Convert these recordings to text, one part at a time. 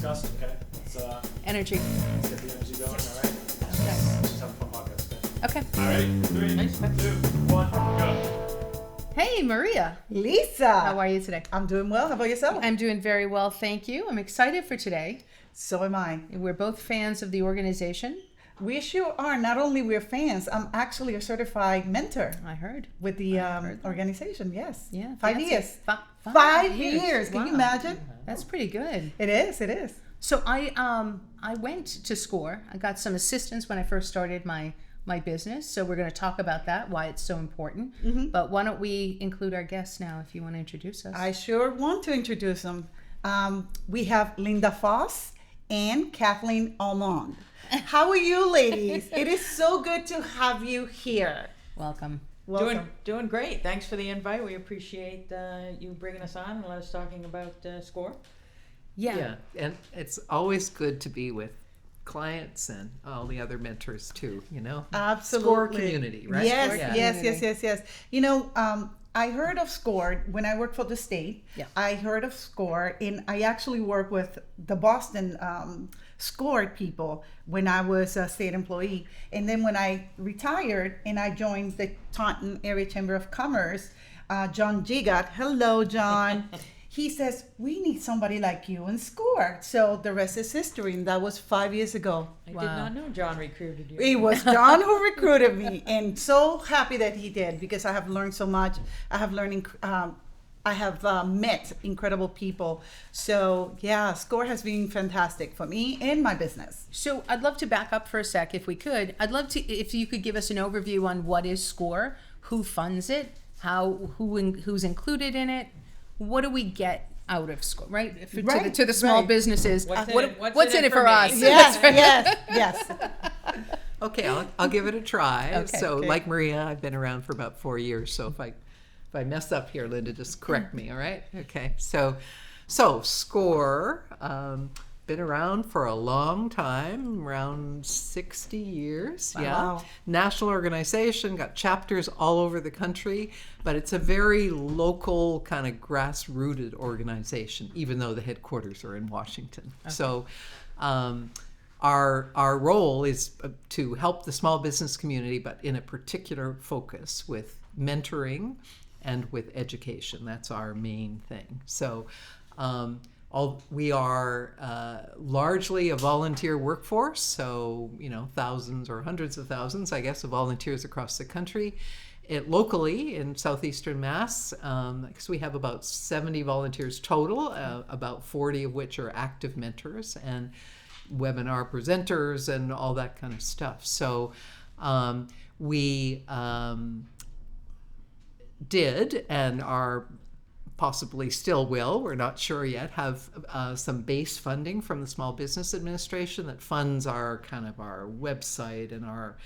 discuss, okay? Energy. Let's get the energy going, all right? Okay. Let's have a fun podcast, okay? Okay. All right, 3, 2, 1, go. Hey, Maria. Lisa. How are you today? I'm doing well. How about yourself? I'm doing very well, thank you. I'm excited for today. So am I. We're both fans of the organization. We sure are. Not only we're fans, I'm actually a certified mentor I heard. with the heard that. organization. Yes. Yeah. 5 fancy. years. 5 years. Can you Wow. imagine? That's pretty good. It is. It is. So I went to SCORE. I got some assistance when I first started my business. So we're going to talk about that, why it's so important. Mm-hmm. But why don't we include our guests now if you want to introduce us? I sure want to introduce them. We have Linda Foss and Kathleen Almon. How are you, ladies? It is so good to have you here. Welcome. Welcome. Doing great. Thanks for the invite. We appreciate you bringing us on and let us talking about SCORE. Yeah. And it's always good to be with clients and all the other mentors too, you know? Absolutely. SCORE community, right? Yes, Yeah. yes. You know, I heard of SCORE when I worked for the state. Yeah. I heard of SCORE, and I actually worked with the Boston SCORE people when I was a state employee. And then when I retired and I joined the Taunton Area Chamber of Commerce, John Gigot, hello, John. He says, we need somebody like you in SCORE. So the rest is history, and that was 5 years ago. I Wow. did not know John recruited you. It was John who recruited me, and so happy that he did, because I have learned so much. I have met incredible people. So yeah, SCORE has been fantastic for me and my business. So I'd love to back up for a sec if we could. I'd love to if you could give us an overview on what is SCORE, who funds it, who's included in it, what do we get out of SCORE, right? Right, To the small right. businesses. What's in it for for me? us? Yes. Okay, I'll give it a try. Okay. So Okay. like Maria, I've been around for about 4 years. So if I mess up here, Linda, just correct me, all right? Okay, so SCORE, been around for a long time, around 60 years. Yeah. Wow. National organization, got chapters all over the country, but it's a very local kind of grassrooted organization, even though the headquarters are in Washington. Okay. So our role is to help the small business community, but in a particular focus with mentoring and with education. That's our main thing. So we are largely a volunteer workforce, so thousands or hundreds of thousands, I guess, of volunteers across the country. Locally in southeastern Mass, because we have about 70 volunteers total, about 40 of which are active mentors and webinar presenters and all that kind of stuff. So we did and are possibly still will, we're not sure yet, have some base funding from the Small Business Administration that funds our website and our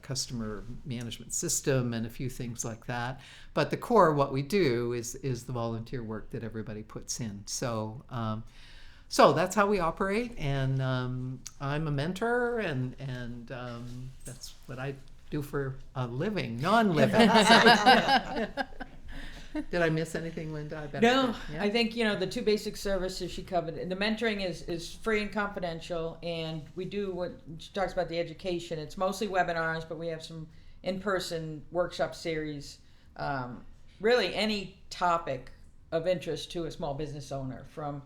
customer management system and a few things like that. But the core of what we do is the volunteer work that everybody puts in. So that's how we operate, and I'm a mentor, and that's what I do for a living, non-living. Did I miss anything, Linda? No, I think the two basic services she covered. And the mentoring is free and confidential, and we do what she talks about the education. It's mostly webinars, but we have some in-person workshop series. Really, any topic of interest to a small business owner, from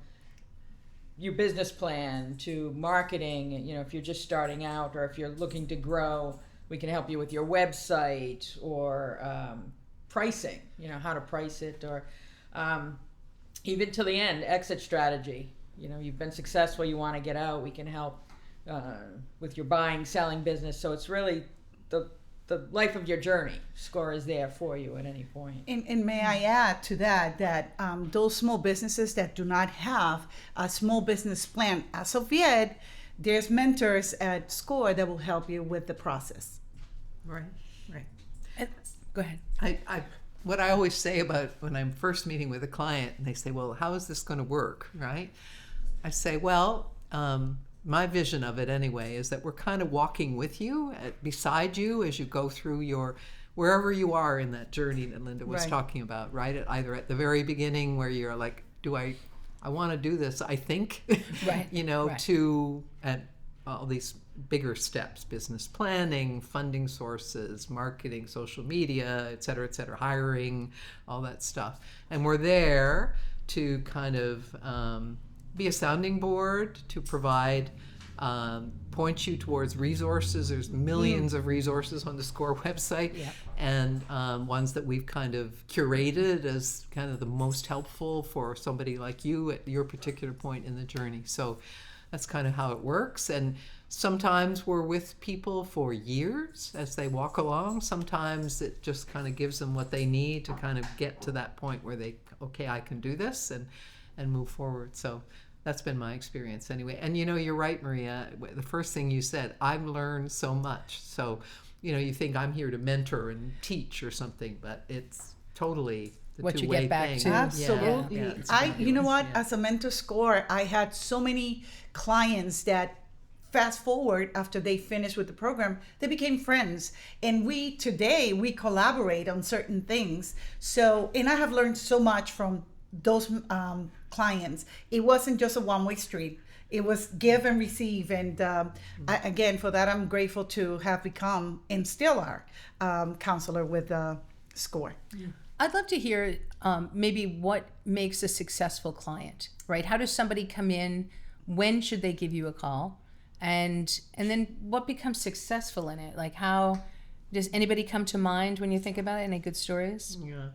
your business plan to marketing. If you're just starting out, or if you're looking to grow, we can help you with your website or pricing, how to price it, or even to the end, exit strategy. You've been successful, you want to get out, we can help with your buying, selling business. So it's really the life of your journey. SCORE is there for you at any point. And may I add to that those small businesses that do not have a small business plan as of yet, there's mentors at SCORE that will help you with the process. Right. Go ahead. What I always say about when I'm first meeting with a client and they say, well, how is this going to work, right? I say, well, my vision of it anyway is that we're kind of walking with you, beside you as you go through wherever you are in that journey that Linda was Right. talking about, right? Either at the very beginning where you're like, do I I want to do this, I think, Right, you know, right. to at all these bigger steps, business planning, funding sources, marketing, social media, et cetera, hiring, all that stuff. And we're there to kind of be a sounding board, to provide, point you towards resources. There's millions of resources on the SCORE website, Yep. and ones that we've kind of curated as kind of the most helpful for somebody like you at your particular point in the journey. So that's kind of how it works. And sometimes we're with people for years as they walk along. Sometimes it just kind of gives them what they need to kind of get to that point where they, okay, I can do this, and move forward. So that's been my experience anyway. And you know, you're right, Maria. The first thing you said, I've learned so much. So, you know, you think I'm here to mentor and teach or something, but it's totally the What you two-way get back thing. to. Absolutely. Yeah, it's You know fabulous, what? yeah. As a mentor SCORE, I had so many clients that fast forward after they finished with the program, they became friends. And today we collaborate on certain things. So, and I have learned so much from those clients. It wasn't just a one-way street. It was give and receive. And again, for that, I'm grateful to have become and still are counselor with SCORE. I'd love to hear maybe what makes a successful client, right? How does somebody come in? When should they give you a call? And then what becomes successful in it? Like, how does anybody come to mind when you think about it? Any good stories? Yeah.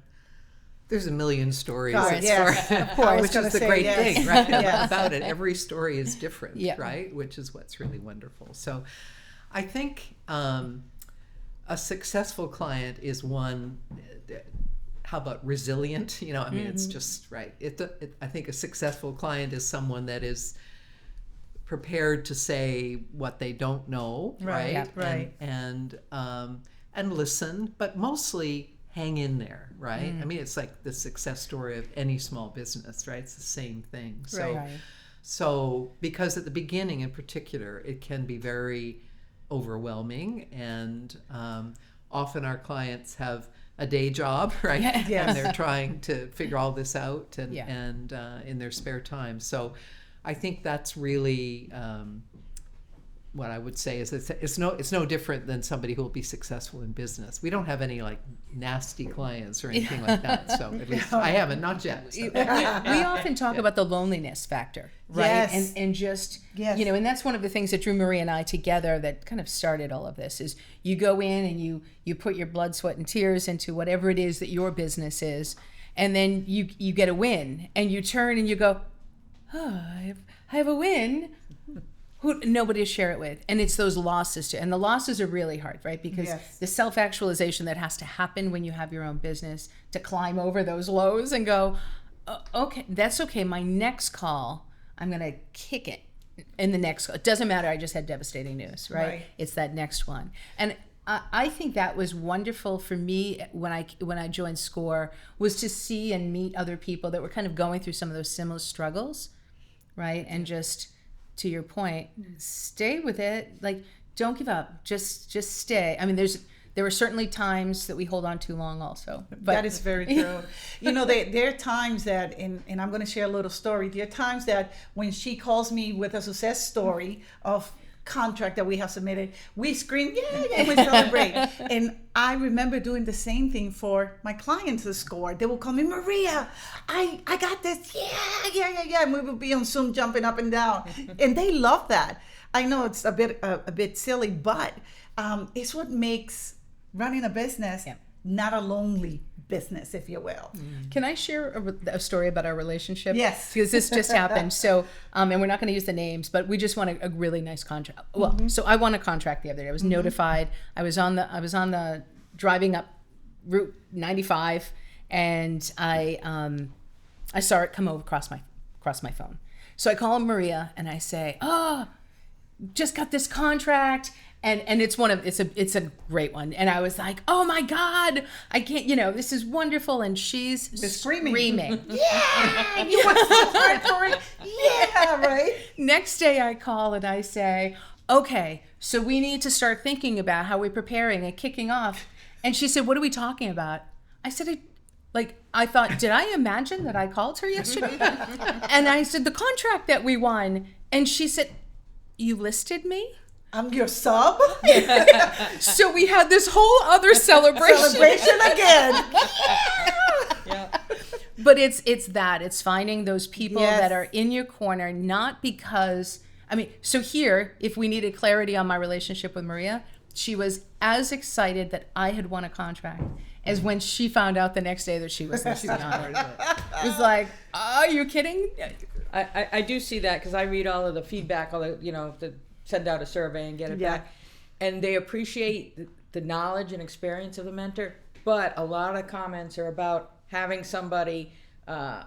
There's a million stories, God, at yes, SCORE, of course. I was which gonna is the say great yes. thing, right, Yes. about it. Every story is different, Yeah. right, which is what's really wonderful. So I think a successful client is one, how about resilient? You know, I mean, it's just, right. I think a successful client is someone that is prepared to say what they don't know, Right, right? right. And listen, but mostly hang in there, right? I mean, it's like the success story of any small business, right? It's the same thing. So, Right. so because at the beginning in particular, it can be very overwhelming, and often our clients have a day job, right? Yes. And they're trying to figure all this out and, Yeah. and in their spare time. So I think that's really what I would say is it's no different than somebody who will be successful in business. We don't have any like nasty clients or anything like that. So at least I haven't, not yet. So. We often talk about the loneliness factor, right? Yes. And just, Yes. you know, and that's one of the things that drew Maria and I together that kind of started all of this is you go in and you put your blood, sweat, and tears into whatever it is that your business is, and then you get a win, and you turn and you go, oh, I have a win. Nobody to share it with. And it's those losses too. And the losses are really hard, right? Because Yes. the self-actualization that has to happen when you have your own business to climb over those lows and go, okay, that's okay. My next call, I'm going to kick it in the next call. It doesn't matter. I just had devastating news, right? Right. It's that next one. And I think that was wonderful for me when I joined SCORE, was to see and meet other people that were kind of going through some of those similar struggles, right? And just, to your point, stay with it. Like, don't give up. Just stay. I mean, there are certainly times that we hold on too long also. But That is very true. You know, there are times that, and I'm going to share a little story. There are times that when she calls me with a success story of contract that we have submitted, we scream, yeah, we celebrate. And I remember doing the same thing for my clients at SCORE. They will call me, Maria, I got this, yeah. And we will be on Zoom jumping up and down. And they love that. I know it's a bit silly, but it's what makes running a business not a lonely business, if you will. Can I share a story about our relationship? Yes. Because this just happened. So, and we're not going to use the names, but we just want a really nice contract. Well, so I won a contract the other day. I was notified. I was on the driving up Route 95, and I saw it come over across my phone. So I call Maria and I say, "Oh, just got this contract." And it's it's a great one. And I was like, oh my God, I can't, this is wonderful. And she's screaming. Yeah, you were so hard for it. Yeah, right. Next day I call and I say, okay, so we need to start thinking about how we're preparing and kicking off. And she said, what are we talking about? I said, like, I thought, did I imagine that I called her yesterday? And I said, the contract that we won. And she said, you listed me? I'm your sub. So we had this whole other celebration. Again. Yeah. But it's finding those people Yes. that are in your corner, not because, I mean, so here, if we needed clarity on my relationship with Maria, she was as excited that I had won a contract as when she found out the next day that she was listed on it. It was like, are you kidding? I do see that because I read all of the feedback, all the, the send out a survey and get it Yeah. back. And they appreciate the knowledge and experience of the mentor, but a lot of comments are about having somebody, an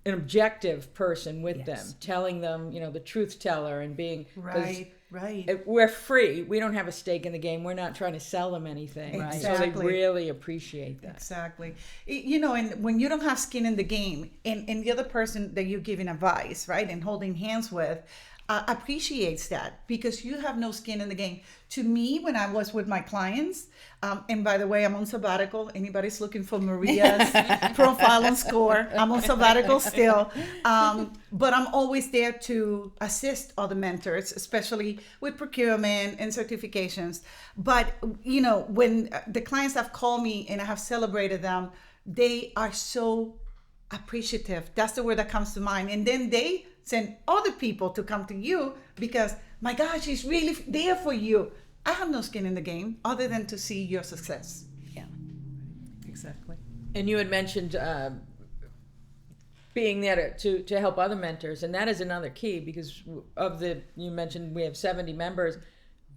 objective person with them, telling them, the truth teller and being, 'cause Right. we're free. We don't have a stake in the game. We're not trying to sell them anything. Right. So they Exactly. really appreciate that. Exactly. And when you don't have skin in the game, and the other person that you're giving advice, right, and holding hands with, appreciates that because you have no skin in the game. To me, when I was with my clients, and by the way, I'm on sabbatical. Anybody's looking for Maria's profile on SCORE, I'm on sabbatical still. But I'm always there to assist other mentors, especially with procurement and certifications. But, when the clients have called me and I have celebrated them, they are so appreciative. That's the word that comes to mind. And then they send other people to come to you because, my gosh, she's really there for you. I have no skin in the game other than to see your success. Yeah. Exactly. And you had mentioned being there to help other mentors, and that is another key because you mentioned we have 70 members,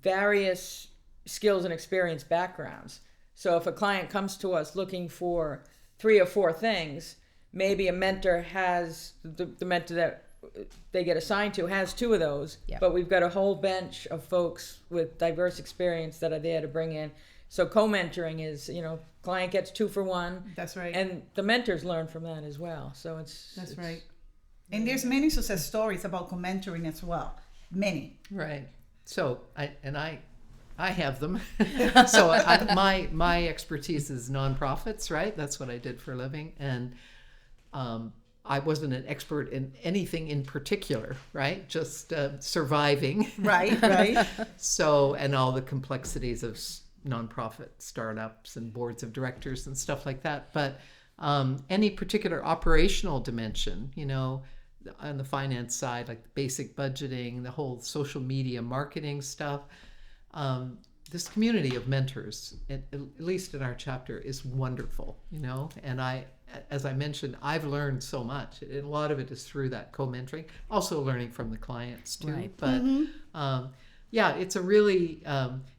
various skills and experience backgrounds. So if a client comes to us looking for 3 or 4 things, maybe a mentor has the mentor that they get assigned to has 2 of those, but we've got a whole bench of folks with diverse experience that are there to bring in. So co-mentoring is, client gets 2 for 1. That's right. And the mentors learn from that as well. So it's right. And there's many success stories about co-mentoring as well. Many. Right. So I have them. So my expertise is nonprofits, right? That's what I did for a living, and I wasn't an expert in anything in particular, right? Just surviving. Right. So, and all the complexities of nonprofit startups and boards of directors and stuff like that. But any particular operational dimension, on the finance side, like basic budgeting, the whole social media marketing stuff, this community of mentors, at least in our chapter, is wonderful, and as I mentioned, I've learned so much. And a lot of it is through that co-mentoring, also learning from the clients too. Right. But it's a really,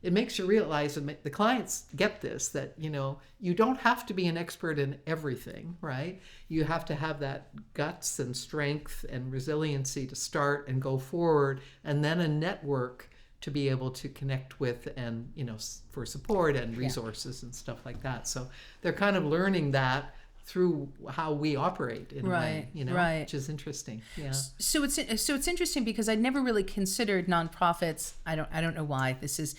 it makes you realize, and the clients get this, that, you don't have to be an expert in everything, right? You have to have that guts and strength and resiliency to start and go forward, and then a network to be able to connect with and, for support and resources and stuff like that. So they're kind of learning that through how we operate in a way, which is interesting. Yeah. So it's interesting because I never really considered nonprofits. I don't know why. This is.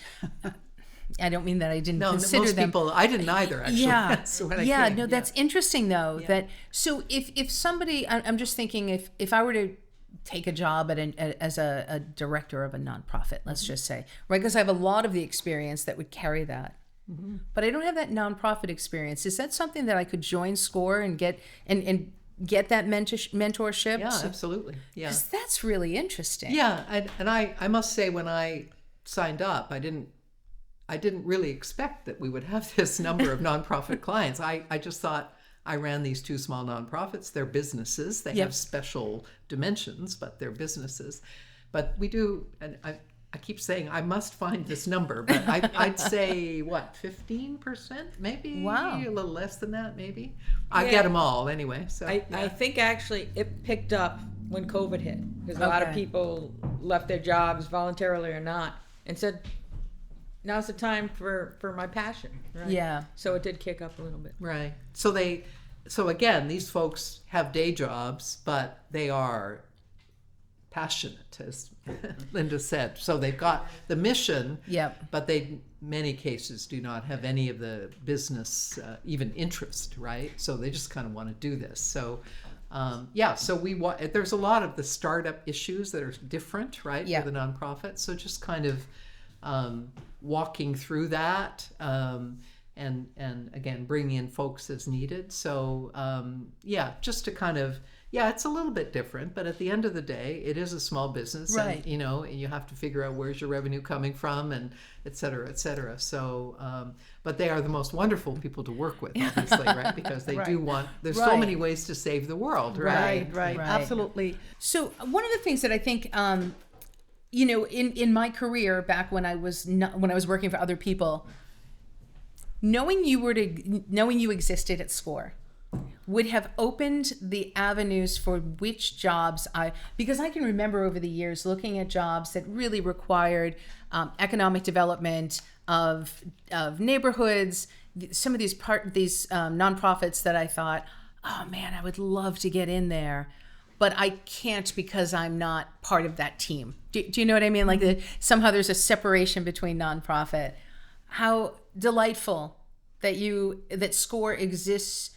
I don't mean that I didn't consider most them. people, I didn't either. Actually. Yeah. That's when I came. No, that's interesting though. Yeah. That so if somebody, I'm just thinking if I were to take a job as a director of a nonprofit, let's just say, right? Because I have a lot of the experience that would carry that. Mm-hmm. But I don't have that nonprofit experience. Is that something that I could join SCORE and get and get that mentorship? Yeah, absolutely. Yeah, 'cause that's really interesting. Yeah, and I must say, when I signed up, I didn't really expect that we would have this number of nonprofit clients. I just thought I ran these 2 small nonprofits. They're businesses. They have special dimensions, but they're businesses. But we do, and I keep saying I must find this number, but I'd say, 15%, maybe? Wow. A little less than that, maybe. I get them all anyway. So I think actually it picked up when COVID hit because a lot of people left their jobs voluntarily or not and said, now's the time for my passion. Right? Yeah. So it did kick up a little bit. Right. So again, these folks have day jobs, but they are passionate, as Linda said. So they've got the mission, Yep. but they, many cases, do not have any of the business, even interest, right? So they just kind of want to do this. So, so there's a lot of the startup issues that are different, right, Yeah. for the nonprofit. So just kind of walking through that, and again, bringing in folks as needed. So, just to kind of, it's a little bit different, but at the end of the day, it is a small business, Right. and, and you have to figure out where's your revenue coming from, and et cetera, et cetera. So, but they are the most wonderful people to work with, obviously, right? Because they do want, there's so Right. many ways to save the world, right? Right. Right. Absolutely. So one of the things that I think, in my career back when I was working for other people, knowing you existed at SCORE would have opened the avenues for which jobs because I can remember over the years looking at jobs that really required economic development of neighborhoods, some of these nonprofits that I thought, oh man, I would love to get in there, but I can't because I'm not part of that team. Do you know what I mean? Like somehow there's a separation between nonprofit. How delightful that SCORE exists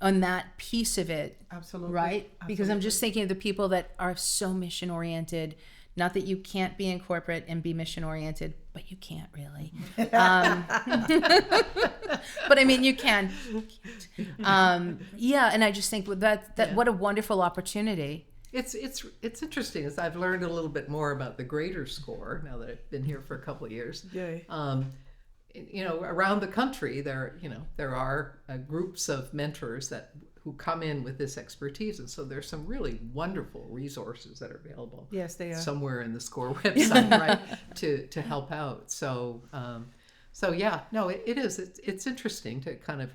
on that piece of it. Absolutely. Right? Because I'm just thinking of the people that are so mission oriented. Not that you can't be in corporate and be mission oriented, but you can't really. But I mean, you can. And I just think with that what a wonderful opportunity. It's interesting as I've learned a little bit more about the greater SCORE now that I've been here for a couple of years. Yay. Around the country, there are groups of mentors who come in with this expertise, and so there's some really wonderful resources that are available. Yes, they are. Somewhere in the SCORE website, right, to help out. So, it is. It's interesting to kind of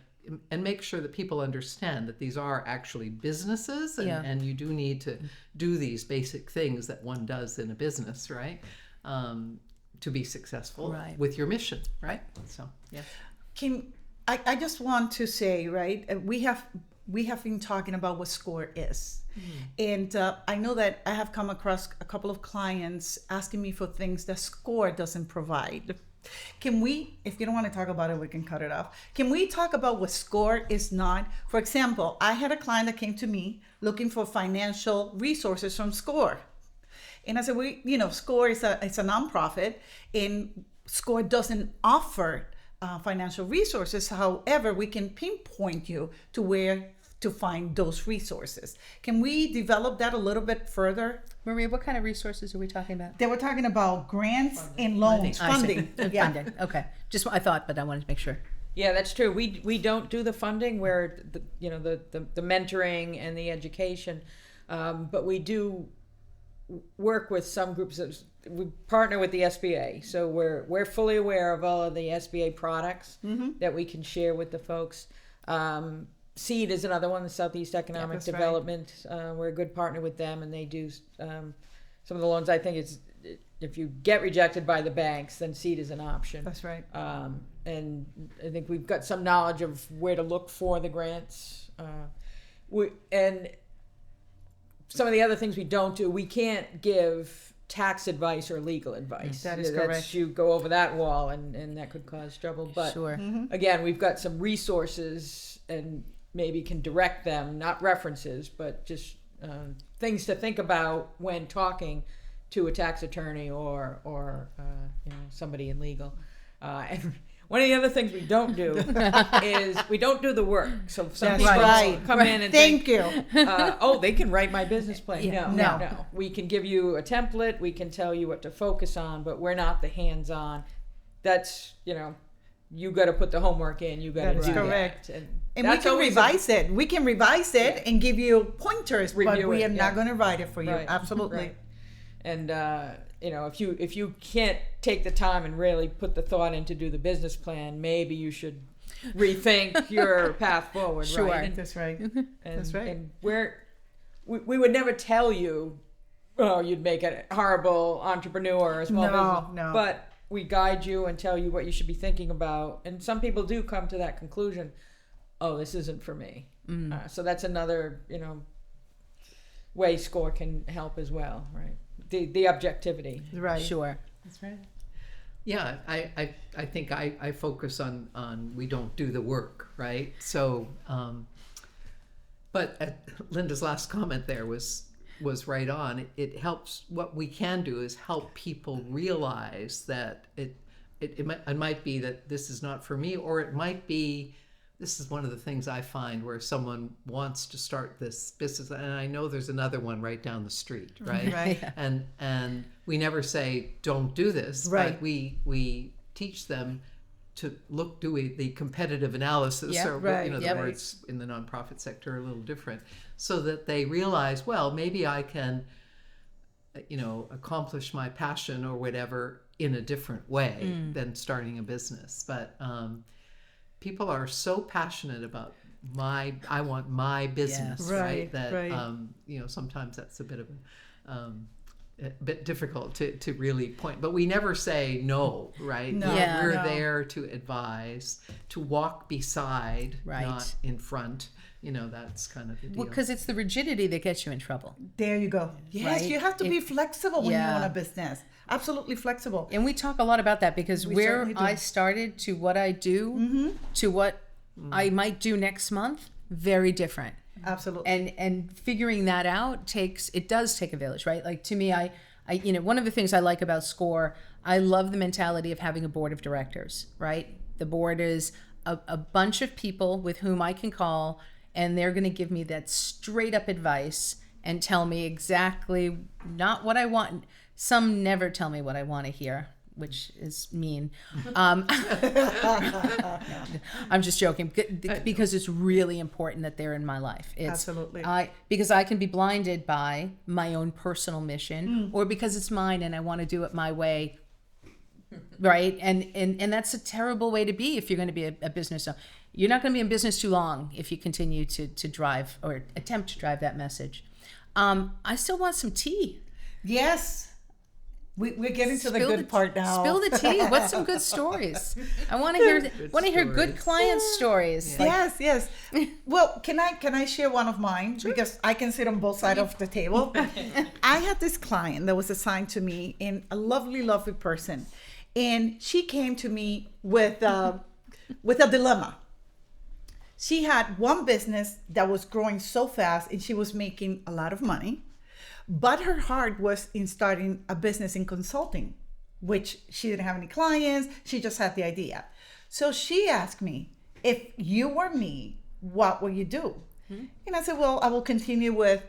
and make sure that people understand that these are actually businesses, and you do need to do these basic things that one does in a business, right? To be successful with your mission, right? So, I just want to say, right, we have been talking about what SCORE is. And I know that I have come across a couple of clients asking me for things that SCORE doesn't provide. Can we, if you don't want to talk about it, we can cut it off. Can we talk about what SCORE is not? For example, I had a client that came to me looking for financial resources from SCORE. And I said, SCORE is a nonprofit, and SCORE doesn't offer financial resources. However, we can pinpoint you to where to find those resources. Can we develop that a little bit further? Maria, what kind of resources are we talking about? They were talking about grants and loans, funding. Funding. Okay. Just I thought, but I wanted to make sure. Yeah, that's true. We don't do the funding where the mentoring and the education, but we do work with some groups. We partner with the SBA, so we're fully aware of all of the SBA products that we can share with the folks. SEED is another one, the Southeast Economic Development. Right. We're a good partner with them, and they do some of the loans. I think it's if you get rejected by the banks, then SEED is an option. That's right. And I think we've got some knowledge of where to look for the grants. And some of the other things we don't do, we can't give tax advice or legal advice. That is correct. You go over that wall, and that could cause trouble. But again, we've got some resources and maybe can direct them, not references, but just things to think about when talking to a tax attorney or somebody in legal. And one of the other things we don't do is we don't do the work. So some people come in and think, they can write my business plan. No. We can give you a template. We can tell you what to focus on, but we're not the hands-on. That's, you got to put the homework in. You got to do correct. that. And we can revise it. We can revise it and give you pointers, but we are not going to write it for you. Right. Absolutely. Right. And if you can't take the time and really put the thought in to do the business plan, maybe you should rethink your path forward. Sure, right? That's right. That's right. And we would never tell you, you'd make a horrible entrepreneur or a small business. No. But we guide you and tell you what you should be thinking about. And some people do come to that conclusion. Oh, this isn't for me. So that's another, way SCORE can help as well, right? the objectivity. Right. Sure. That's right. Yeah, I think I focus on we don't do the work, right? So, but Linda's last comment there was right on. It helps. What we can do is help people realize that it might be that this is not for me, or it might be. This is one of the things I find where someone wants to start this business, and I know there's another one right down the street, right? Right. And we never say don't do this, Right. but we teach them to do the competitive analysis, Yep. or Right. the Yep. words in the nonprofit sector are a little different, so that they realize, well, maybe I can, accomplish my passion or whatever in a different way than starting a business, but. People are so passionate about I want my business, Yes. right? Right, That right. sometimes that's a bit of a bit difficult to really point, but we never say no, right? No. Yeah. We're No. there to advise, to walk beside, Right. not in front. That's kind of the deal. Well, because it's the rigidity that gets you in trouble. There you go. Yes, Right? you have to be flexible when you Yeah. own a business. Absolutely flexible. And we talk a lot about that because We where certainly do. I started to what I do to what I might do next month, very different. Absolutely. And figuring that out does take a village, right? Like to me, I one of the things I like about SCORE, I love the mentality of having a board of directors, right? The board is a bunch of people with whom I can call, and they're going to give me that straight up advice and tell me exactly not what I want. Some never tell me what I want to hear, which is mean. I'm just joking because it's really important that they're in my life. Absolutely. Because I can be blinded by my own personal mission, or because it's mine and I want to do it my way. Right. And that's a terrible way to be if you're going to be a business owner. You're not going to be in business too long if you continue to drive or attempt to drive that message. I still want some tea. Yes. We're getting to the good part now. Spill the tea. What's some good stories? I want to hear good client stories. Yes, yes. Well, can I share one of mine? Because I can sit on both sides of the table. I had this client that was assigned to me, and a lovely, lovely person. And she came to me with a dilemma. She had one business that was growing so fast and she was making a lot of money, but her heart was in starting a business in consulting, which she didn't have any clients. She just had the idea. So she asked me, if you were me, what would you do? And I said, well, I will continue with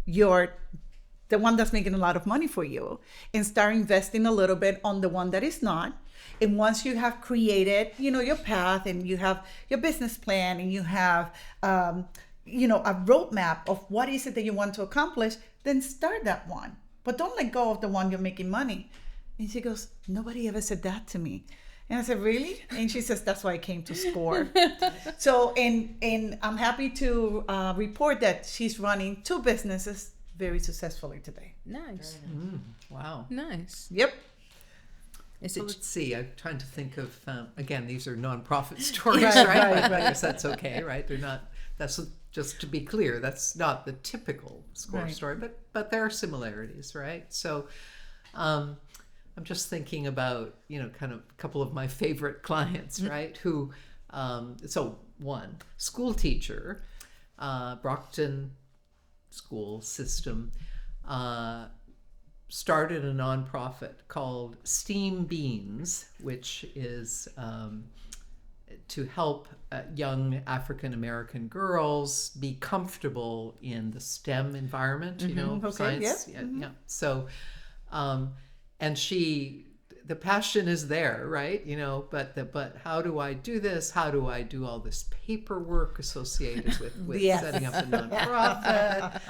the one that's making a lot of money for you, and start investing a little bit on the one that is not. And once you have created, your path, and you have your business plan, and you have, a roadmap of what is it that you want to accomplish, then start that one. But don't let go of the one you're making money. And she goes, nobody ever said that to me. And I said, really? And she says, that's why I came to SCORE. So, and I'm happy to report that she's running 2 businesses very successfully today. Nice. Wow. Nice. Yep. Is So it let's see. I'm trying to think of again. These are nonprofit stories, Right, right? right, But right. I guess that's okay, right? They're not. That's just to be clear. That's not the typical SCORE Right. story, but there are similarities, right? So, I'm just thinking about kind of a couple of my favorite clients, right? Who, so one school teacher, Brockton school system. Started a nonprofit called Steam Beans, which is to help young African American girls be comfortable in the STEM environment, Okay, science. yeah. Yeah. So, and the passion is there, right? But how do I do this? How do I do all this paperwork associated with Yes. setting up a nonprofit?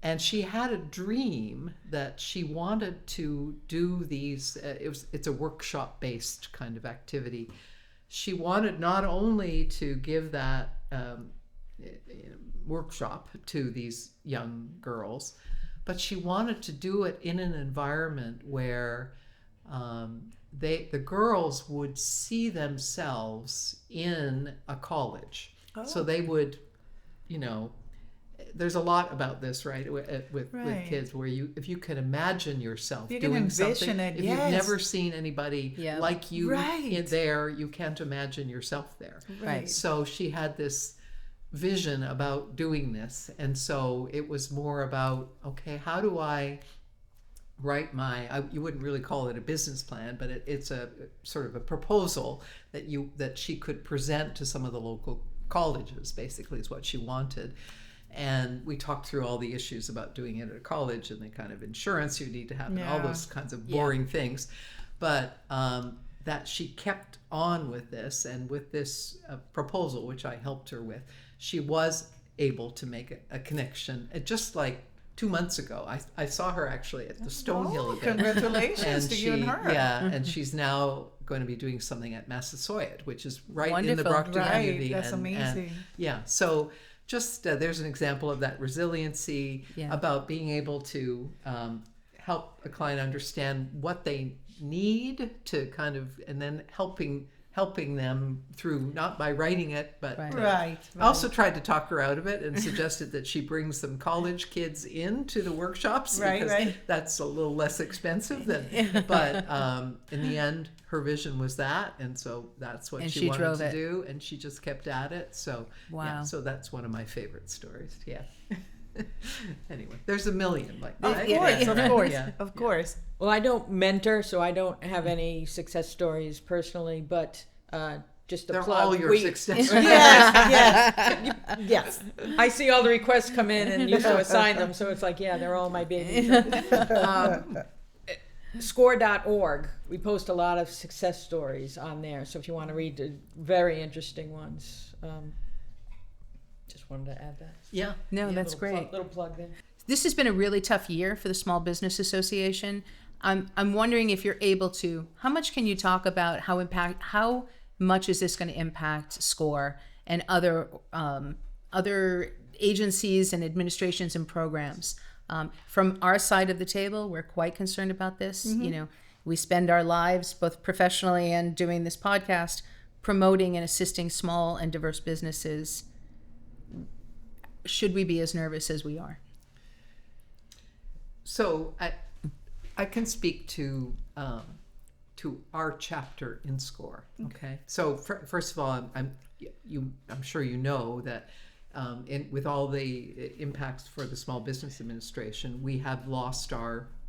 And she had a dream that she wanted to do these. It's a workshop based kind of activity. She wanted not only to give that workshop to these young girls, but she wanted to do it in an environment where the girls would see themselves in a college. So they would, there's a lot about this, right, with Right. kids, where if you can imagine yourself You can doing envision something, it, if yes. you've never seen anybody Yeah. like you Right. there, you can't imagine yourself there. Right. So she had this vision about doing this, and so it was more about, okay, how do I write you wouldn't really call it a business plan, but it's a sort of a proposal that she could present to some of the local colleges, basically, is what she wanted. And we talked through all the issues about doing it at a college and the kind of insurance you need to have and all Yeah. those kinds of boring things. But that she kept on with this, and with this proposal, which I helped her with, she was able to make a connection. Just like 2 months ago, I saw her actually at the Stonehill event. Congratulations to you and her. Yeah, and she's now going to be doing something at Massasoit, which is right in the Wonderful. Brockton Right, community. that's and amazing. yeah, so just there's an example of that resiliency, Yeah. about being able to help a client understand what they need to kind of, and then helping them through, not by writing it, but Right. Right. I also tried to talk her out of it and suggested that she brings some college kids into the workshops, Right, because right. that's a little less expensive than, but in the end, her vision was that, and so that's what And she she wanted drove to it. do, and she just kept at it. So Wow. yeah, so that's one of my favorite stories. Yeah. Anyway, there's a million like Of that. course, Yeah. of course, Yeah. of course. Well, I don't mentor, so I don't have any success stories personally, but just a They're plug. all your success. Yes, yes. I see all the requests come in and used to assign them, so it's like, yeah, they're all my babies. Score.org, we post a lot of success stories on there, so if you want to read the very interesting ones, just wanted to add that. Yeah. No, Yeah, that's little great. Little plug there. This has been a really tough year for the Small Business Association. I'm wondering if you're able to, how much can you talk about how much is this going to impact SCORE and other agencies and administrations and programs? From our side of the table, we're quite concerned about this. You know, we spend our lives, both professionally and doing this podcast, promoting and assisting small and diverse businesses. Should we be as nervous as we are? So I can speak to our chapter in SCORE. Okay. So first of all, I'm sure you know that with all the impacts for the Small Business Administration, we have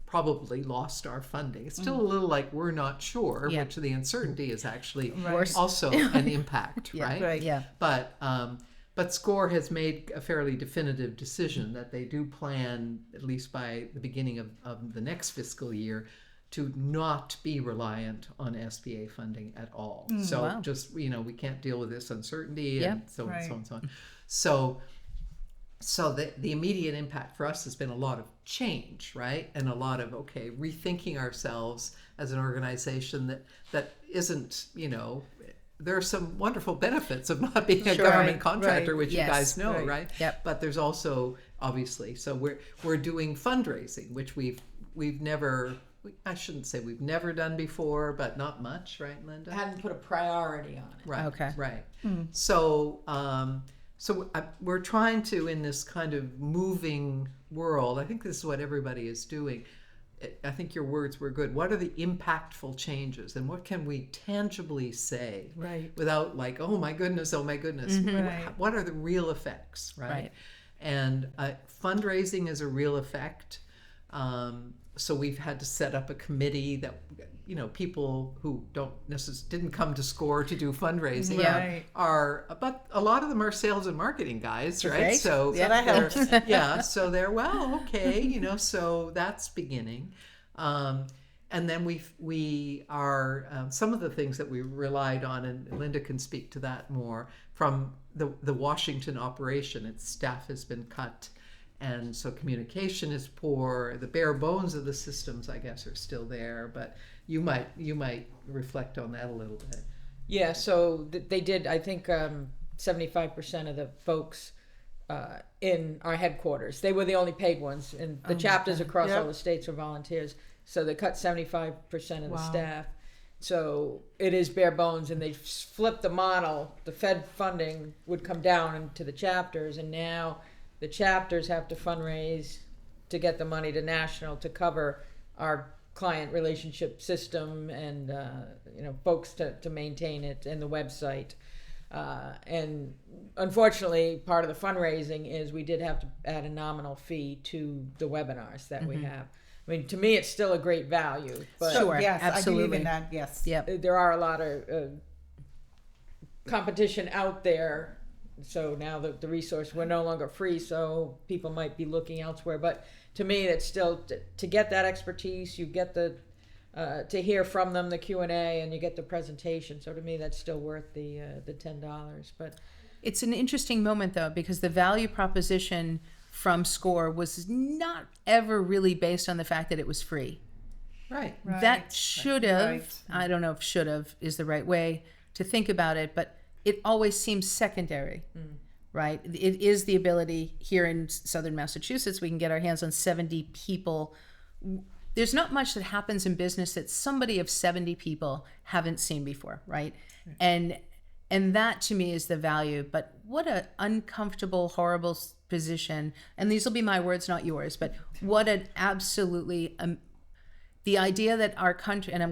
probably lost our funding. It's still a little like we're not sure, Yeah. which the uncertainty is actually Right. also an impact, Yeah. right? Right. Yeah. But SCORE has made a fairly definitive decision that they do plan, at least by the beginning of the next fiscal year, to not be reliant on SBA funding at all. So wow. just, we can't deal with this uncertainty Yeah. and so on and so on and so on. So the immediate impact for us has been a lot of change, right? And a lot of, rethinking ourselves as an organization that isn't, there are some wonderful benefits of not being a Sure. government Right, contractor, right. which Yes, you guys know, right. right? Yep. But there's also, obviously, so we're doing fundraising, which we've never, I shouldn't say we've never done before, but not much, right, Linda? I hadn't put a priority on it. Right. Okay. Right. So, we're trying to, in this kind of moving world, I think this is what everybody is doing. I think your words were good. What are the impactful changes, and what can we tangibly say, Right. without like, oh my goodness, Right. What are the real effects, right? Right. And fundraising is a real effect. So we've had to set up a committee that, people who didn't come to SCORE to do fundraising Yeah. but a lot of them are sales and marketing guys, right? Right. So Yeah, that helps. so they're, so that's beginning. And then we are, some of the things that we relied on, and Linda can speak to that more, from the Washington operation. Its staff has been cut. And so communication is poor. The bare bones of the systems, I guess, are still there. But you might reflect on that a little bit. Yeah, so they did, I think 75% of the folks in our headquarters, they were the only paid ones. And the chapters across Yep. all the states are volunteers. So they cut 75% of the Wow. staff. So it is bare bones, and they flipped the model. The Fed funding would come down into the chapters, and now the chapters have to fundraise to get the money to national to cover our client relationship system and folks to maintain it and the website. And unfortunately, part of the fundraising is we did have to add a nominal fee to the webinars that we have. I mean, to me, it's still a great value, but Sure, Yes, absolutely. I believe in that. Yes. Yep. there are a lot of competition out there. So now the resource, we're no longer free, so people might be looking elsewhere. But to me, it's still to get that expertise. You get the to hear from them, the Q&A, and you get the presentation. So to me, that's still worth the $10. But It's an interesting moment though, because the value proposition from SCORE was not ever really based on the fact that it was free. Right. That should have, Right. I don't know if should have is the right way to think about it, but it always seems secondary, right? It is the ability here in Southern Massachusetts, we can get our hands on 70 people. There's not much that happens in business that somebody of 70 people haven't seen before, right? And that to me is the value. But what an uncomfortable, horrible position. And these will be my words, not yours, but what an absolutely the idea that our country, and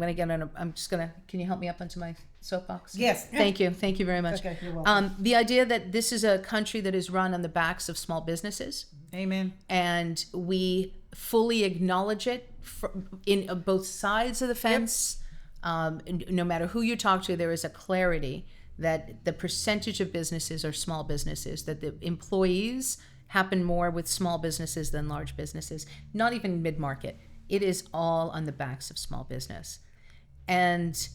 can you help me up onto my soapbox? Yes. Thank you very much. Okay, you're welcome. The idea that this is a country that is run on the backs of small businesses, Amen. and we fully acknowledge it in both sides of the fence. No matter who you talk to, there is a clarity that the percentage of businesses are small businesses, that the employees happen more with small businesses than large businesses, not even mid-market. It is all on the backs of small business. And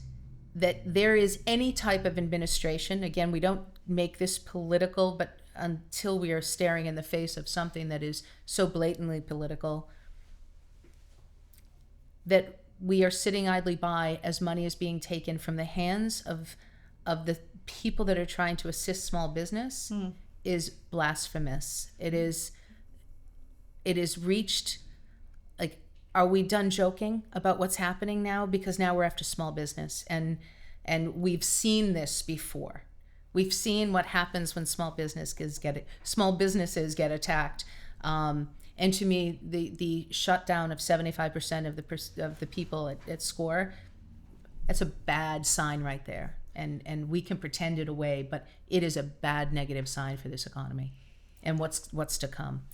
that there is any type of administration, again, we don't make this political, but until we are staring in the face of something that is so blatantly political, that we are sitting idly by as money is being taken from the hands of the people that are trying to assist small business is blasphemous. It is reached, like, are we done joking about what's happening now? Because now we're after small business, and we've seen this before. We've seen what happens when small businesses get attacked. And to me, the shutdown of 75% of the people at SCORE, that's a bad sign right there. And we can pretend it away, but it is a bad negative sign for this economy and what's to come.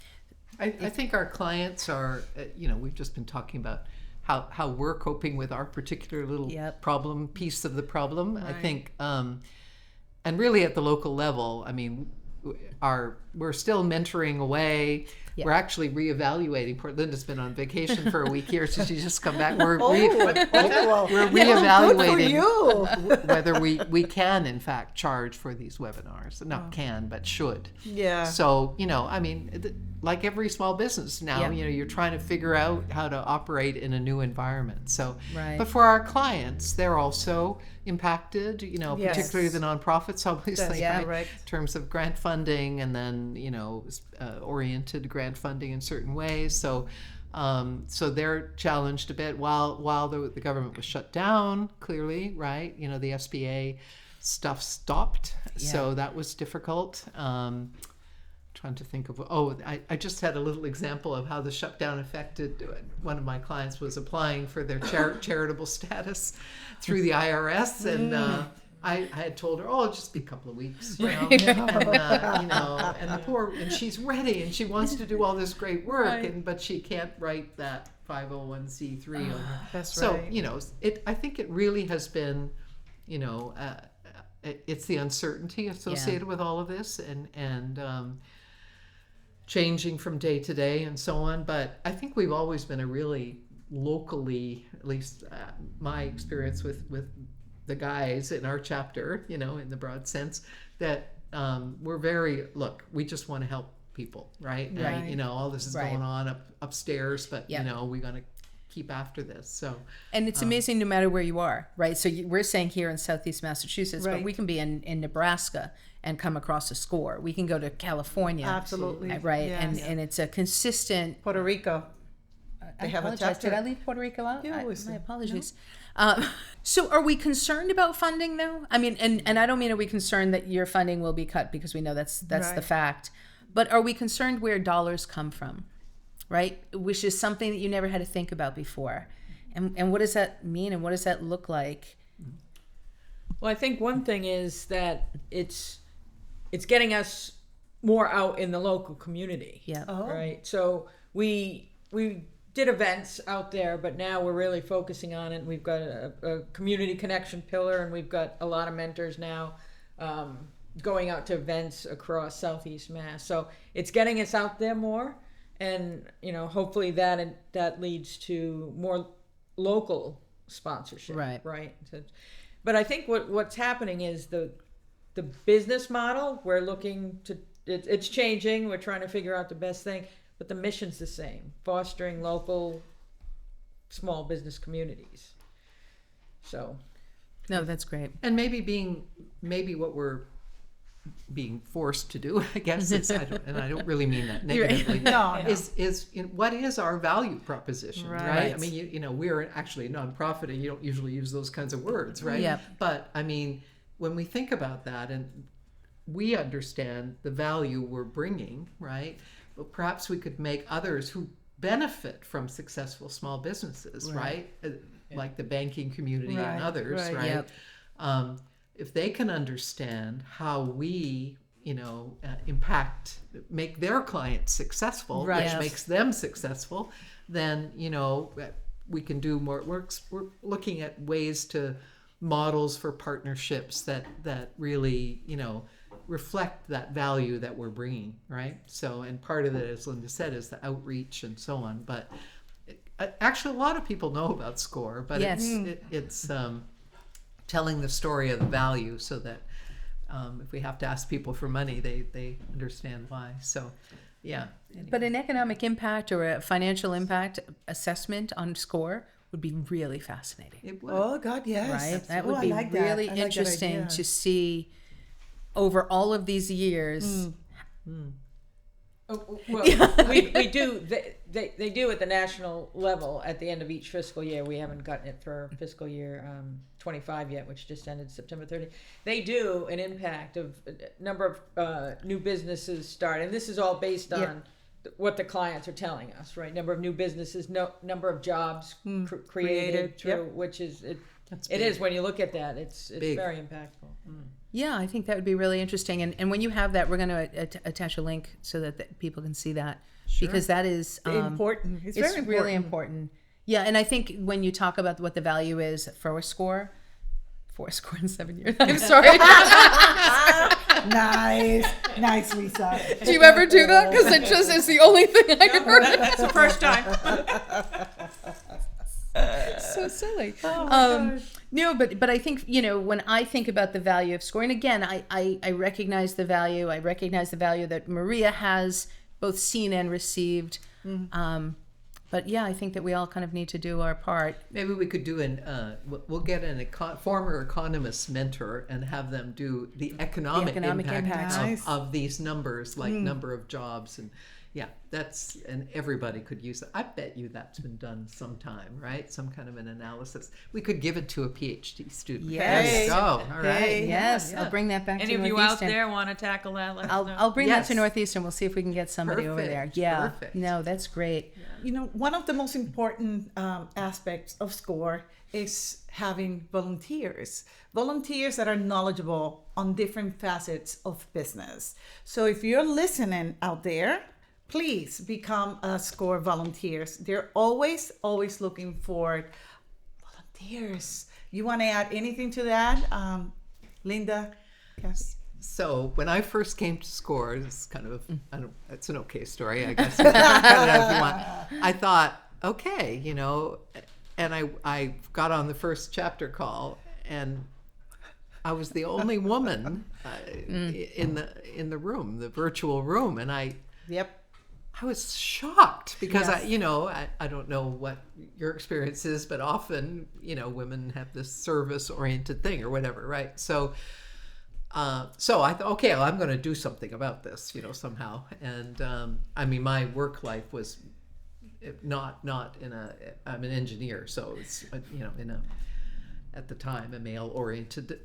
I think our clients are, we've just been talking about how we're coping with our particular little problem, piece of the problem. Right. I think, and really at the local level, I mean, we're still mentoring away. Yeah. We're actually reevaluating. Poor Linda's been on vacation for a week here, so she's just come back. We're reevaluating whether we can, in fact, charge for these webinars. Not can, but should. Yeah. So, I mean, like every small business now, you're trying to figure out how to operate in a new environment. So, but for our clients, they're also impacted, particularly the nonprofits, obviously, right? In terms of grant funding and then, oriented grant funding in certain ways. So they're challenged a bit while the government was shut down, clearly, right? The SBA stuff stopped. Yeah. So that was difficult. Trying to think of, I just had a little example of how the shutdown affected. One of my clients was applying for their charitable status through the IRS, and I had told her, it'll just be a couple of weeks, and she's ready and she wants to do all this great work, but she can't write that 501c3 on her. That's so, right. I think it really has been, it's the uncertainty associated with all of this, and changing from day to day and so on. But I think we've always been a really locally, at least my experience with the guys in our chapter, in the broad sense, that we're we just want to help people, right? And, all this is going on upstairs, but we're going to keep after this. So, and it's amazing no matter where you are, right? So we're saying here in Southeast Massachusetts, but we can be in Nebraska and come across a SCORE. We can go to California. Absolutely. Right? Yes. And it's a consistent... Puerto Rico. I apologize. Did I leave Puerto Rico out? Yeah, my apologies. No? So are we concerned about funding now? I mean, and I don't mean are we concerned that your funding will be cut, because we know that's the fact. But are we concerned where dollars come from, right? Which is something that you never had to think about before. And what does that mean, and what does that look like? Well, I think one thing is that it's getting us more out in the local community. Yeah. Right. So we did events out there, but now we're really focusing on it. We've got a community connection pillar, and we've got a lot of mentors now going out to events across Southeast Mass. So it's getting us out there more, and hopefully that leads to more local sponsorship. Right. But I think what's happening is the business model, we're looking to, it's changing. We're trying to figure out the best thing, but the mission's the same: fostering local small business communities. So, No, that's great. And maybe what we're being forced to do, I guess, and I don't really mean that negatively. No. Is what is our value proposition, right? Right. I mean, we're actually a nonprofit, and you don't usually use those kinds of words, right? Yep. But I mean, when we think about that, and we understand the value we're bringing, right? But perhaps we could make others who benefit from successful small businesses, right? Like the banking community and others, right? Yep. If they can understand how we, make their clients successful, Right. which Yes. makes them successful, then, we can do more. We're looking at ways to models for partnerships that really, reflect that value that we're bringing, right? So, and part of it, as Linda said, is the outreach and so on. But actually, a lot of people know about SCORE, but Yes. it's telling the story of the value, so that if we have to ask people for money, they understand why. So, yeah. But an economic impact or a financial impact assessment on SCORE would be really fascinating, It would. Oh God, yes. right? That Oh, would I be like that. really I like that interesting idea. to see over all of these years. well, we do. They do at the national level at the end of each fiscal year. We haven't gotten it for fiscal year 25 yet, which just ended September 30th. They do an impact of number of new businesses start, and this is all based on what the clients are telling us, right? Number of new businesses, number of jobs created through, which is it is when you look at that, it's Big. very impactful. Yeah, I think that would be really interesting. And when you have that, we're going to attach a link so that people can see that. Because that is important. It's very really important. Yeah, and I think when you talk about what the value is for SCORE in 7 years. I'm sorry. Nice, Lisa. Do you ever do that? Because it just is the only thing I heard. That's the first time. So silly. Oh, No, but I think, when I think about the value of SCORE, and again, I recognize the value. I recognize the value that Maria has both seen and received. But yeah, I think that we all kind of need to do our part. Maybe we could do we'll get former economist mentor and have them do the economic impact Nice. of these numbers, like number of jobs, and and everybody could use it. I bet you that's been done sometime, right? Some kind of an analysis. We could give it to a PhD student. Yes. There you go. All right. Hey. Yes, Yeah. I'll bring that back Any to of you Northeastern. out there want to tackle that? Let us know. I'll bring that Yes. to Northeastern. We'll see if we can get somebody over there. Perfect, Yeah. perfect. No, that's great. One of the most important aspects of SCORE is having volunteers that are knowledgeable on different facets of business. So if you're listening out there, please become a SCORE volunteers. They're always looking for volunteers. You want to add anything to that, Linda? Yes. So when I first came to SCORE, it's kind of it's an okay story, I guess. Cut it out if you want. I thought, okay, and I got on the first chapter call, and I was the only woman in the room, the virtual room, and I was shocked because I don't know what your experience is, but often women have this service-oriented thing or whatever, right? So I thought, okay, well, I'm going to do something about this, somehow. And my work life was not I'm an engineer, so it's at the time a male-oriented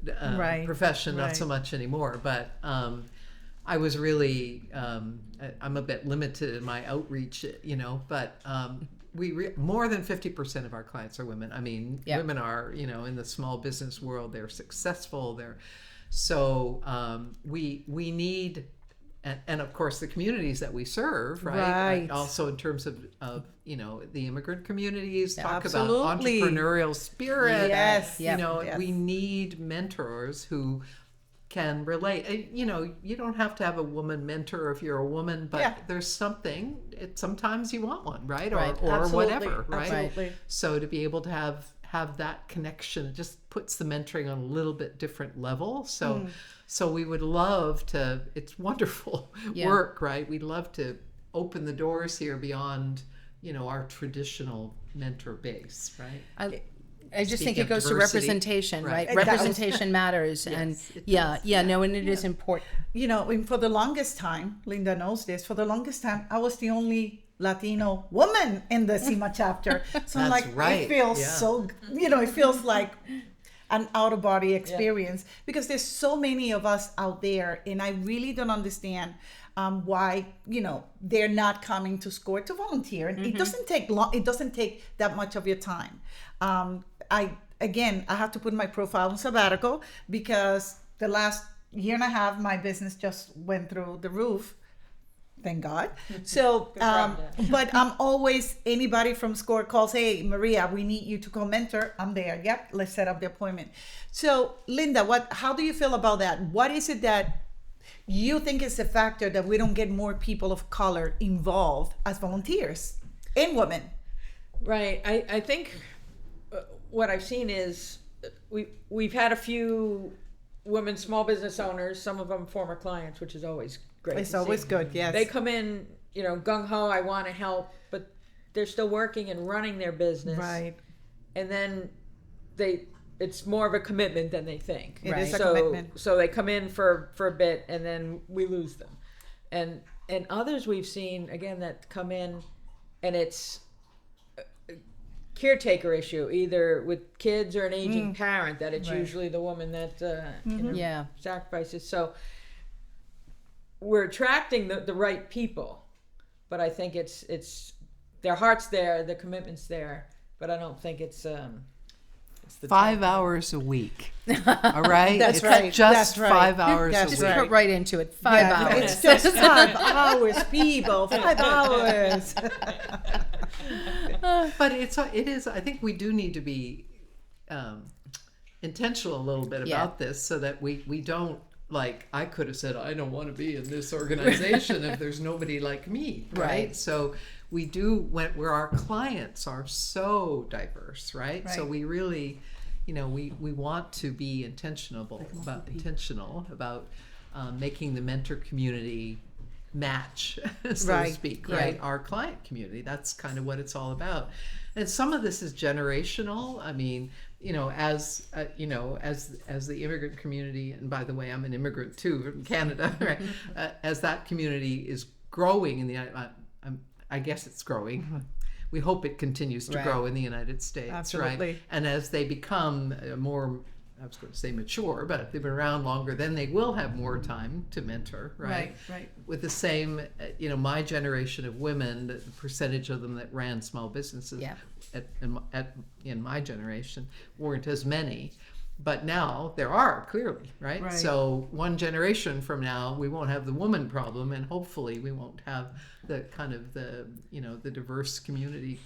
profession, not so much anymore. But I was really, I'm a bit limited in my outreach, but more than 50% of our clients are women. I mean, Yeah. women are, in the small business world, they're successful. So we need, and of course the communities that we serve, right? Right. Also in terms of the immigrant communities, talk Absolutely. about entrepreneurial spirit. Yes. Yep. We need mentors who can relate. You don't have to have a woman mentor if you're a woman, but there's something. Sometimes you want one, right? Right. Or Absolutely. whatever, right? Absolutely. So to be able to have that connection, it just puts the mentoring on a little bit different level. So we would love to. It's wonderful work, right? We'd love to open the doors here beyond our traditional mentor base, right? I just think Speaking it of goes to diversity, representation, right? right. Representation matters, and it does. and it is important. And for the longest time, Linda knows this, for the longest time, I was the only Latino woman in the SEMA chapter. So I'm That's like, right. it feels Yeah. so, it feels like an out of body experience because there's so many of us out there, and I really don't understand why they're not coming to SCORE to volunteer. And it doesn't take long. It doesn't take that much of your time. I have to put my profile on sabbatical because the last year and a half my business just went through the roof. Thank God. So, but I'm always, anybody from SCORE calls, hey, Maria, we need you to come mentor. I'm there. Yep. Let's set up the appointment. So Linda, how do you feel about that? What is it that you think is a factor that we don't get more people of color involved as volunteers and women? Right. I think what I've seen is we've had a few women small business owners, some of them former clients, which is always great. It's to always see. good, yes. They come in, gung-ho, I want to help, but they're still working and running their business. Right. And then it's more of a commitment than they think. It is a commitment. So they come in for a bit and then we lose them. And others we've seen, again, that come in and it's a caretaker issue, either with kids or an aging parent, that it's usually the woman that sacrifices. So we're attracting the right people, but I think it's their heart's there, the commitment's there, but I don't think it's the 5 hours a week. All right? That's it's right. Just That's right. 5 hours That's a Just week. put right into it. 5 hours. It's just 5 hours, people. 5 hours. But it is, I think we do need to be intentional a little bit about this so that we don't, like, I could have said, I don't want to be in this organization if there's nobody like me, right? So we do, where our clients are so diverse, right? So we really, we want to be intentional about making the mentor community match, so to speak, right? Our client community. That's kind of what it's all about. And some of this is generational. I mean, as the immigrant community, and by the way, I'm an immigrant too from Canada, right? As that community is growing in the, I guess it's growing. We hope it continues to grow in the United States, Absolutely. right? And as they become more, I was going to say mature, but if they've been around longer, then they will have more time to mentor, right? Right. With the same, my generation of women, the percentage of them that ran small businesses in my generation weren't as many. But now there are, clearly, right? So one generation from now, we won't have the woman problem, and hopefully we won't have the kind of the diverse community,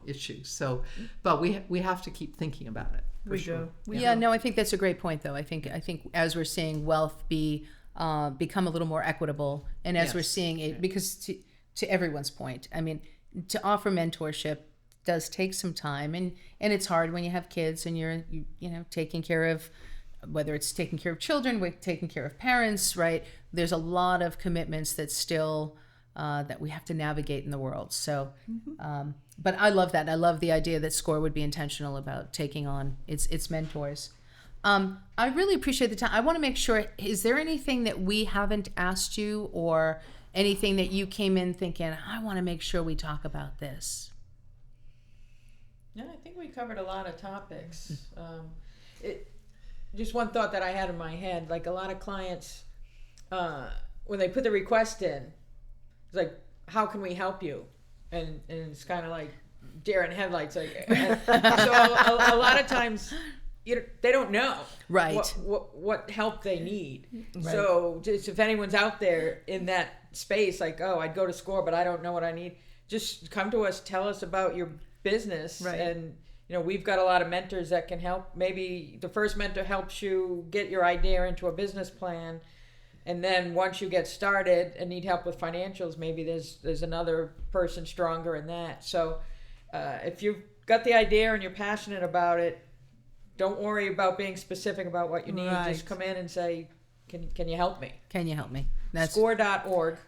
issues. So, but we have to keep thinking about it. We do. I think that's a great point, though. I think as we're seeing wealth become a little more equitable, and as we're seeing it, because to everyone's point, I mean, to offer mentorship does take some time, and it's hard when you have kids and you're taking care of, whether it's taking care of children, taking care of parents, right? There's a lot of commitments that still that we have to navigate in the world. So, but I love that. I love the idea that SCORE would be intentional about taking on its mentors. I really appreciate the time. I want to make sure, is there anything that we haven't asked you, or anything that you came in thinking, I want to make sure we talk about this? Yeah, I think we covered a lot of topics. Just one thought that I had in my head, like a lot of clients when they put the request in, it's like, how can we help you? And it's kind of like deer in headlights. Like, so a lot of times they don't know Right. what help they need. Right. So just if anyone's out there in that space, like, oh, I'd go to SCORE, but I don't know what I need, just come to us, tell us about your business. Right. And we've got a lot of mentors that can help. Maybe the first mentor helps you get your idea into a business plan, and then once you get started and need help with financials, maybe there's another person stronger in that. So if you've got the idea and you're passionate about it, don't worry about being specific about what you need. Right. Just come in and say, can you help me? Can you help me? That's Score.org.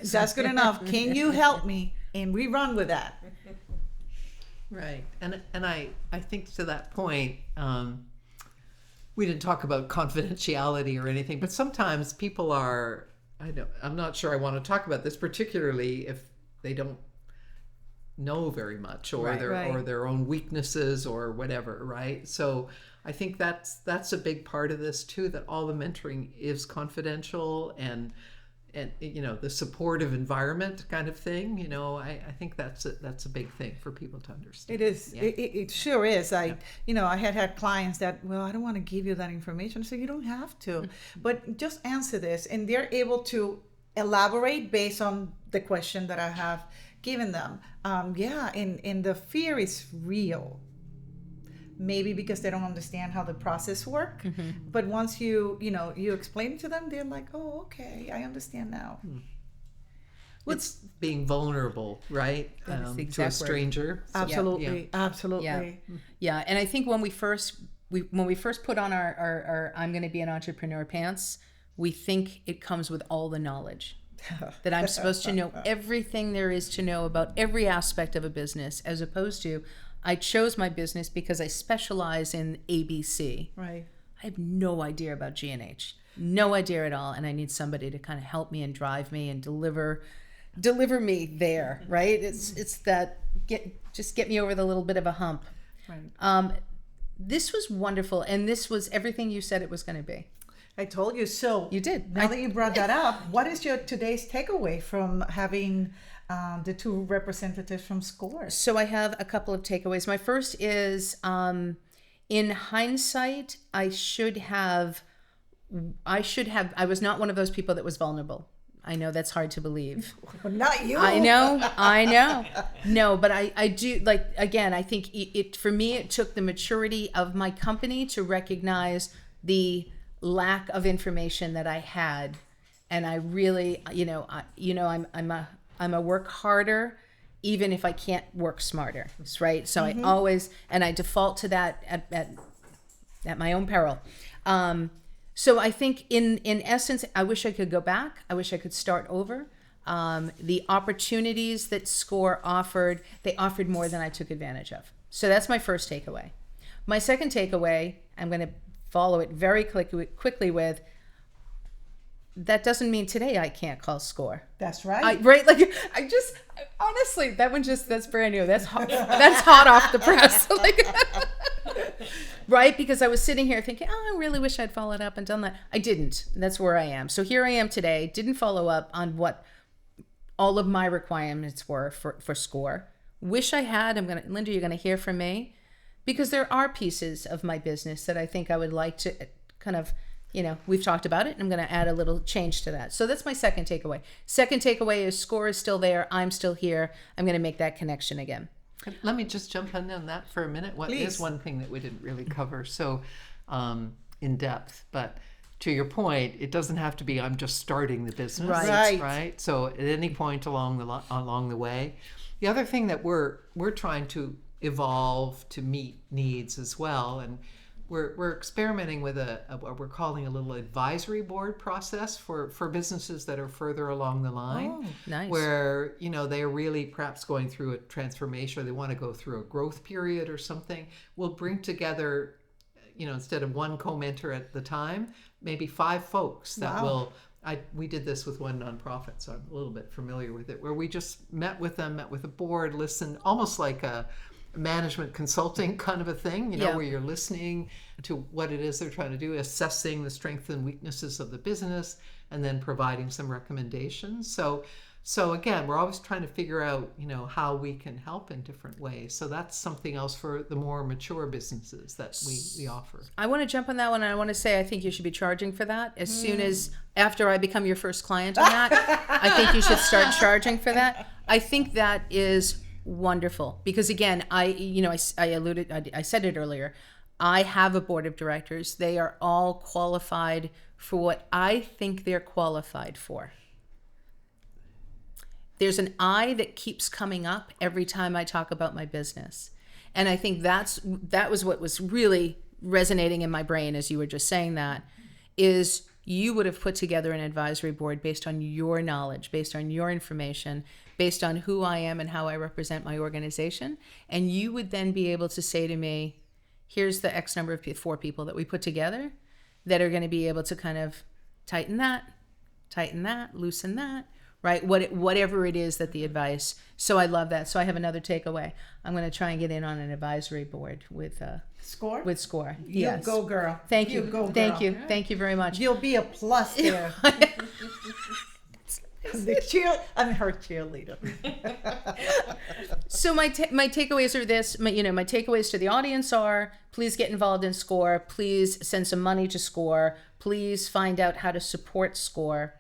That's good enough. Can you help me? And we run with that. Right. And I think to that point, we didn't talk about confidentiality or anything, but sometimes people are, I'm not sure I want to talk about this, particularly if they don't know very much or Right. or their own weaknesses or whatever, right? So I think that's a big part of this too, that all the mentoring is confidential and the supportive environment kind of thing. I think that's a big thing for people to understand. It is. Yeah. It sure is. I had clients that, well, I don't want to give you that information. So you don't have to, but just answer this, and they're able to elaborate based on the question that I have given them. And the fear is real. Maybe because they don't understand how the process works. But once you explain it to them, they're like, oh, okay, I understand now. It's being vulnerable, right? That is the To a exact word. stranger. So, Absolutely. yeah. Absolutely. Yeah, and I think when we first put on our I'm going to be an entrepreneur pants, we think it comes with all the knowledge. That I'm supposed to know everything there is to know about every aspect of a business, as opposed to I chose my business because I specialize in ABC. Right. I have no idea about G&H, no idea at all, and I need somebody to kind of help me and drive me and deliver me there, right? It's that get me over the little bit of a hump. Right. This was wonderful, and this was everything you said it was going to be. I told you so. You did. Now that you brought that up, what is your today's takeaway from having the two representatives from SCORE? So I have a couple of takeaways. My first is, in hindsight, I was not one of those people that was vulnerable. I know that's hard to believe. Not you. I know. No, but I do, like, again, I think for me, it took the maturity of my company to recognize the lack of information that I had. And I really, I'm a work harder, even if I can't work smarter, right? So I always, and I default to that at my own peril. So I think in essence, I wish I could go back. I wish I could start over. The opportunities that SCORE offered, they offered more than I took advantage of. So that's my first takeaway. My second takeaway, I'm going to follow it very quickly with, that doesn't mean today I can't call SCORE. That's right. Right? Like, honestly, that's brand new. That's hot off the press. Like, right? Because I was sitting here thinking, I really wish I'd followed up and done that. I didn't. That's where I am. So here I am today, didn't follow up on what all of my requirements were for SCORE. Wish I had. Linda, you're going to hear from me. Because there are pieces of my business that I think I would like to kind of, we've talked about it, and I'm going to add a little change to that. So that's my second takeaway. Second takeaway is SCORE is still there. I'm still here. I'm going to make that connection again. Let me just jump in on that for a minute. What Please. is one thing that we didn't really cover so in depth, but to your point, it doesn't have to be I'm just starting the business, Right. So at any point along the way, the other thing that we're trying to evolve to meet needs as well, and we're experimenting with what we're calling a little advisory board process for businesses that are further along the line. Oh, nice. Where they're really perhaps going through a transformation, or they want to go through a growth period or something. We'll bring together, instead of one co-mentor at the time, maybe 5 folks that will. We did this with one nonprofit, so I'm a little bit familiar with it, where we just met with the board, listened, almost like a management consulting kind of a thing, Yeah. where you're listening to what it is they're trying to do, assessing the strengths and weaknesses of the business, and then providing some recommendations. So again, we're always trying to figure out, how we can help in different ways. So that's something else for the more mature businesses that we offer. I want to jump on that one, and I want to say I think you should be charging for that as soon as after I become your first client on that. I think you should start charging for that. I think that is wonderful because again, I said it earlier. I have a board of directors. They are all qualified for what I think they're qualified for. There's an I that keeps coming up every time I talk about my business. And I think that was what was really resonating in my brain as you were just saying that, is you would have put together an advisory board based on your knowledge, based on your information, based on who I am and how I represent my organization. And you would then be able to say to me, here's the X number of 4 people that we put together that are going to be able to kind of tighten that, loosen that, right? Whatever it is that the advice. So I love that. So I have another takeaway. I'm going to try and get in on an advisory board with Score? With Score. You Yes. go, girl. Thank you. Go, girl. Thank you. Thank you very much. You'll be a plus there. Her cheerleader. So my takeaways are this. My takeaways to the audience are: please get involved in Score. Please send some money to Score. Please find out how to support Score.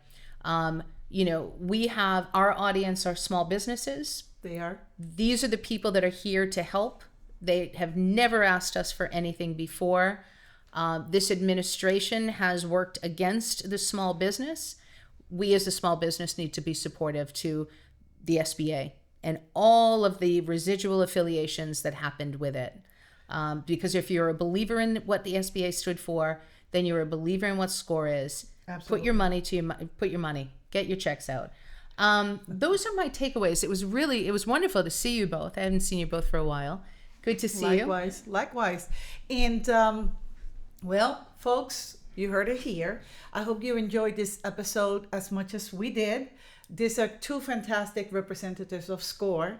We have our audience are small businesses. They are. These are the people that are here to help. They have never asked us for anything before. This administration has worked against the small business. We as a small business need to be supportive to the SBA and all of the residual affiliations that happened with it. Because if you're a believer in what the SBA stood for, then you're a believer in what Score is. Absolutely. Put your money, get your checks out. Those are my takeaways. It was wonderful to see you both. I haven't seen you both for a while. Good to see you. Likewise. And, well, folks, you heard it here. I hope you enjoyed this episode as much as we did. These are 2 fantastic representatives of SCORE.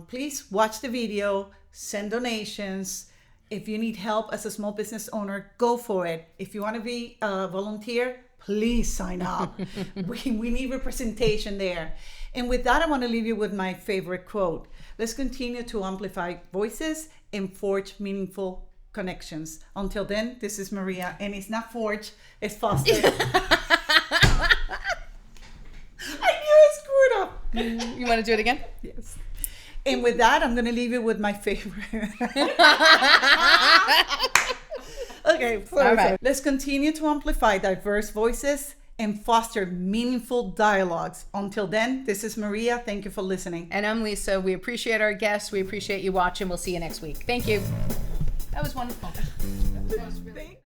Please watch the video, send donations. If you need help as a small business owner, go for it. If you want to be a volunteer, please sign up. we need representation there. And with that, I want to leave you with my favorite quote. Let's continue to amplify voices and forge meaningful connections. Until then, this is Maria, and it's not forge, it's Foster. I knew I screwed up. You want to do it again? Yes. And with that, I'm going to leave you with my favorite. Okay, All right. Let's continue to amplify diverse voices and foster meaningful dialogues. Until then, this is Maria. Thank you for listening. And I'm Lisa. We appreciate our guests. We appreciate you watching. We'll see you next week. Thank you. That was wonderful. That was really